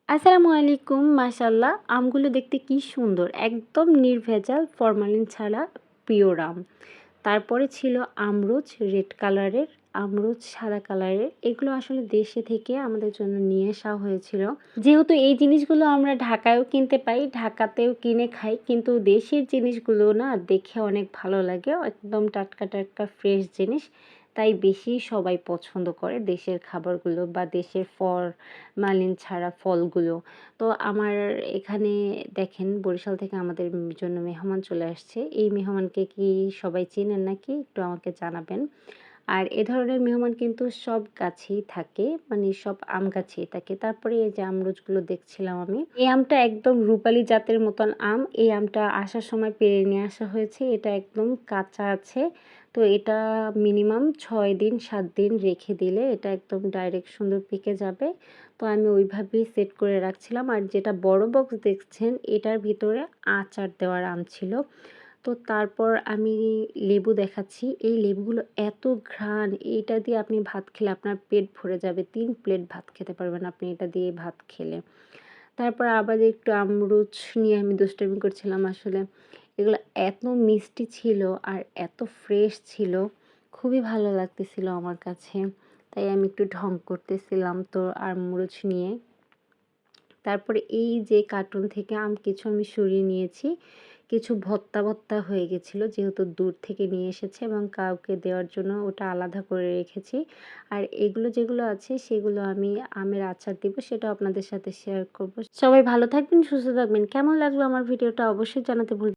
আসসালামু আলাইকুম। মাশাআল্লাহ, আমগুলো দেখতে কি সুন্দর, একদম নির্ভেজাল, ফরমালিন ছাড়া পিওর আম। তারপরে ছিল আমরুচ, রেড কালারের আমরুচ, সাদা কালারের। এগুলো আসলে দেশে থেকে আমাদের জন্য নিয়ে আসা হয়েছিল। যেহেতু এই জিনিসগুলো আমরা ঢাকায়ও কিনতে পাই, ঢাকাতেও কিনে খাই, কিন্তু দেশের জিনিসগুলো না দেখে অনেক ভালো লাগে, একদম টাটকা টাটকা ফ্রেশ জিনিস। তাই বেশি সবাই পছন্দ করে দেশের খাবারগুলো বা দেশের ফরমালিন ছাড়া ফলগুলো। তো আমার এখানে দেখেন, বরিশাল থেকে আমাদের জন্য মেহমান চলে আসছে। এই মেহমানকে কি সবাই চেনেন নাকি? একটু আমাকে জানাবেন। আর এ ধরনের মেহমান কিন্তু সব গাছেই থাকে, মানে সব আম গাছেই থাকে। তারপরে এই যে আমরুচগুলো দেখছিলাম আমি। এই আমটা একদম রূপালি জাতের মতন আম। এই আমটা আসার সময় পেড়ে নিয়ে আসা হয়েছে। এটা একদম কাঁচা আছে। তো এটা মিনিমাম ৬ দিন ৭ দিন রেখে দিলে এটা একদম ডাইরেক্ট সুন্দর পেকে যাবে। তো আমি ওইভাবেই সেট করে রাখছিলাম। আর যেটা বড় বক্স দেখছেন, এটার ভিতরে আচার দেওয়ার আম ছিল। তো তারপর আমি লেবু দেখাচ্ছি। এই লেবুগুলো এত ঘ্রাণ, এইটা দিয়ে আপনি ভাত খেলে আপনার পেট ভরে যাবে। ৩ প্লেট ভাত খেতে পারবেন আপনি এটা দিয়ে ভাত খেলে। তারপর আবার একটু আমরুচ নিয়ে আমি দুষ্টামি করছিলাম আসলে। এগুলো এত মিষ্টি ছিল আর এত ফ্রেশ ছিল, খুবই ভালো লাগতেছিল আমার কাছে। তাই আমি একটু ঢং করতেছিলাম তো আমরুচ নিয়ে। তারপরে এই যে কার্টুন থেকে কিছু আমি সরিয়ে নিয়েছি। কিছু ভর্তা ভর্তা হয়ে গেছিলো, যেহেতু দূর থেকে নিয়ে এসেছে এবং কাউকে দেওয়ার জন্য ওটা আলাদা করে রেখেছি। আর এগুলো যেগুলো আছে সেগুলো আমি আমের আচার দিব, সেটাও আপনাদের সাথে শেয়ার করব। সবাই ভালো থাকবেন, সুস্থ থাকবেন। কেমন লাগলো আমার ভিডিওটা অবশ্যই জানাতে ভুলবেন না।